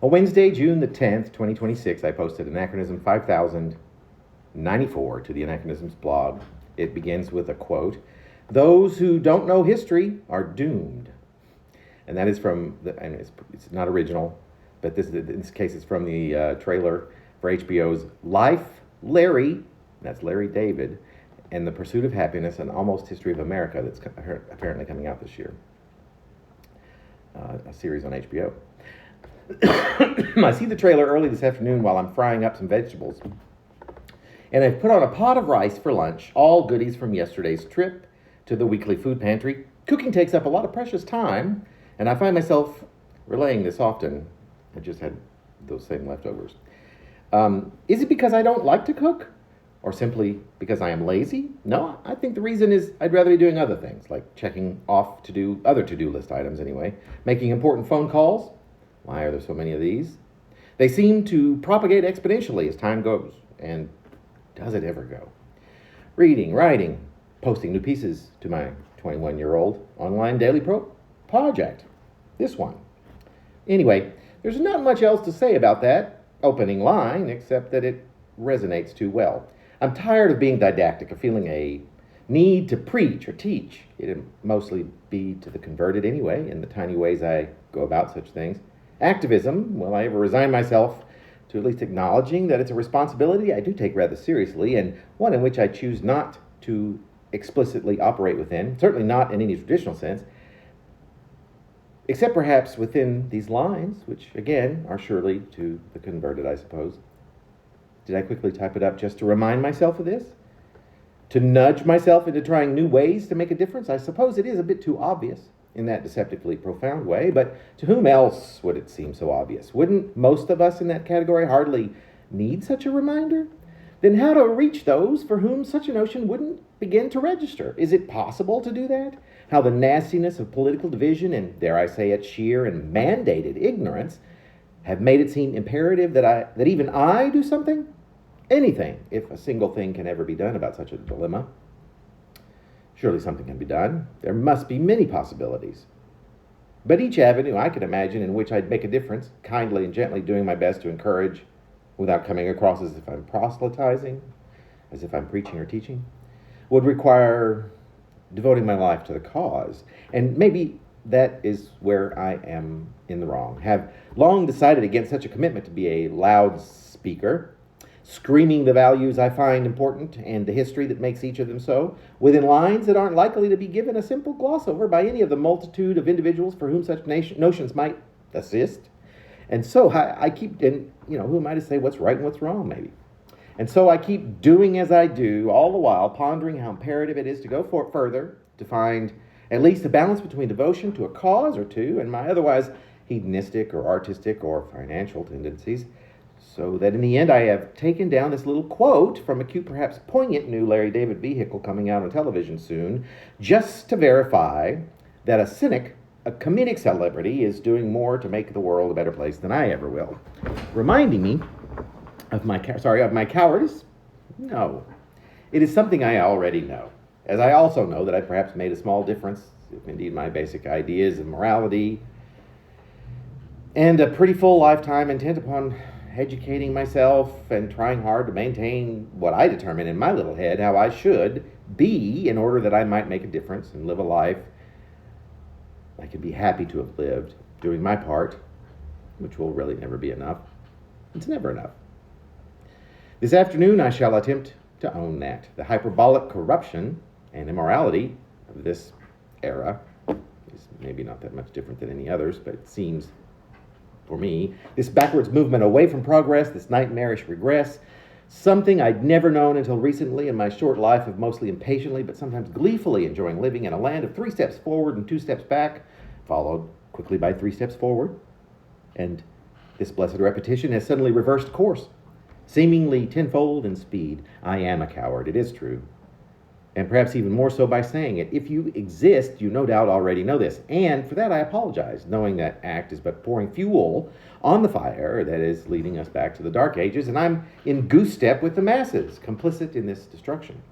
On Wednesday, June the 10th, 2026, I posted Anachronism 5094 to the Anachronisms blog. It begins with a quote, "Those who don't know history are doomed." And that is from, it's not original, but in this case it's from the trailer for HBO's Life, Larry, that's Larry David, and the Pursuit of Happiness, an almost history of America that's apparently coming out this year. A series on HBO. I see the trailer early this afternoon while I'm frying up some vegetables. And I've put on a pot of rice for lunch, all goodies from yesterday's trip to the weekly food pantry. Cooking takes up a lot of precious time, and I find myself relaying this often. I just had those same leftovers. Is it because I don't like to cook? Or simply because I am lazy? No, I think the reason is I'd rather be doing other things, like checking off other to-do list items anyway, making important phone calls. Why are there so many of these? They seem to propagate exponentially as time goes, and does it ever go? Reading, writing, posting new pieces to my 21-year-old online daily project. This one. Anyway, there's not much else to say about that opening line, except that it resonates too well. I'm tired of being didactic, of feeling a need to preach or teach. It'd mostly be to the converted anyway, in the tiny ways I go about such things. Activism, will I ever resign myself to at least acknowledging that it's a responsibility I do take rather seriously, and one in which I choose not to explicitly operate within, certainly not in any traditional sense, except perhaps within these lines, which again are surely to the converted, I suppose. Did I quickly type it up just to remind myself of this? To nudge myself into trying new ways to make a difference? I suppose it is a bit too obvious in that deceptively profound way, but to whom else would it seem so obvious? Wouldn't most of us in that category hardly need such a reminder? Then how to reach those for whom such a notion wouldn't begin to register? Is it possible to do that? How the nastiness of political division and, dare I say it, sheer and mandated ignorance have made it seem imperative that even I do something? Anything, if a single thing can ever be done about such a dilemma. Surely something can be done. There must be many possibilities. But each avenue I could imagine in which I'd make a difference, kindly and gently doing my best to encourage, without coming across as if I'm proselytizing, as if I'm preaching or teaching, would require devoting my life to the cause. And maybe that is where I am in the wrong. Have long decided against such a commitment to be a loudspeaker, screaming the values I find important and the history that makes each of them so, within lines that aren't likely to be given a simple gloss over by any of the multitude of individuals for whom such notions might assist. And so I keep, and who am I to say what's right and what's wrong, maybe? And so I keep doing as I do, all the while pondering how imperative it is to go further, to find at least a balance between devotion to a cause or two and my otherwise hedonistic or artistic or financial tendencies, so that in the end I have taken down this little quote from a cute, perhaps poignant new Larry David vehicle coming out on television soon, just to verify that a cynic, a comedic celebrity, is doing more to make the world a better place than I ever will. Reminding me of my cowardice? No. It is something I already know, as I also know that I perhaps made a small difference, if indeed my basic ideas of morality, and a pretty full lifetime intent upon educating myself and trying hard to maintain what I determine in my little head how I should be in order that I might make a difference and live a life I could be happy to have lived, doing my part, which will really never be enough. It's never enough. This afternoon I shall attempt to own that. The hyperbolic corruption and immorality of this era is maybe not that much different than any others, but it seems, for me, this backwards movement away from progress, this nightmarish regress, something I'd never known until recently in my short life of mostly impatiently but sometimes gleefully enjoying living in a land of 3 steps forward and 2 steps back, followed quickly by 3 steps forward. And this blessed repetition has suddenly reversed course, seemingly tenfold in speed. I am a coward, it is true. And perhaps even more so by saying it. If you exist, you no doubt already know this. And for that I apologize, knowing that act is but pouring fuel on the fire that is leading us back to the dark ages, and I'm in goose step with the masses, complicit in this destruction.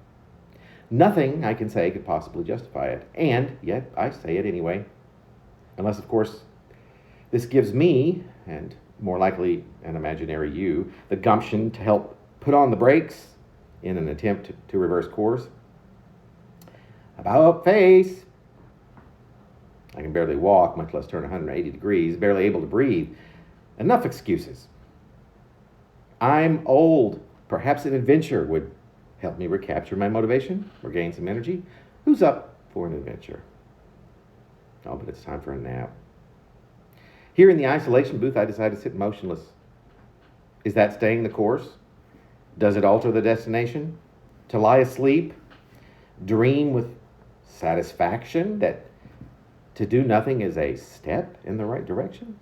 Nothing I can say could possibly justify it, and yet I say it anyway. Unless, of course, this gives me, and more likely an imaginary you, the gumption to help put on the brakes in an attempt to reverse course. About face. I can barely walk, much less turn 180 degrees, barely able to breathe. Enough excuses. I'm old. Perhaps an adventure would help me recapture my motivation, regain some energy. Who's up for an adventure? Oh, but it's time for a nap. Here in the isolation booth, I decide to sit motionless. Is that staying the course? Does it alter the destination? To lie asleep, dream with satisfaction that to do nothing is a step in the right direction?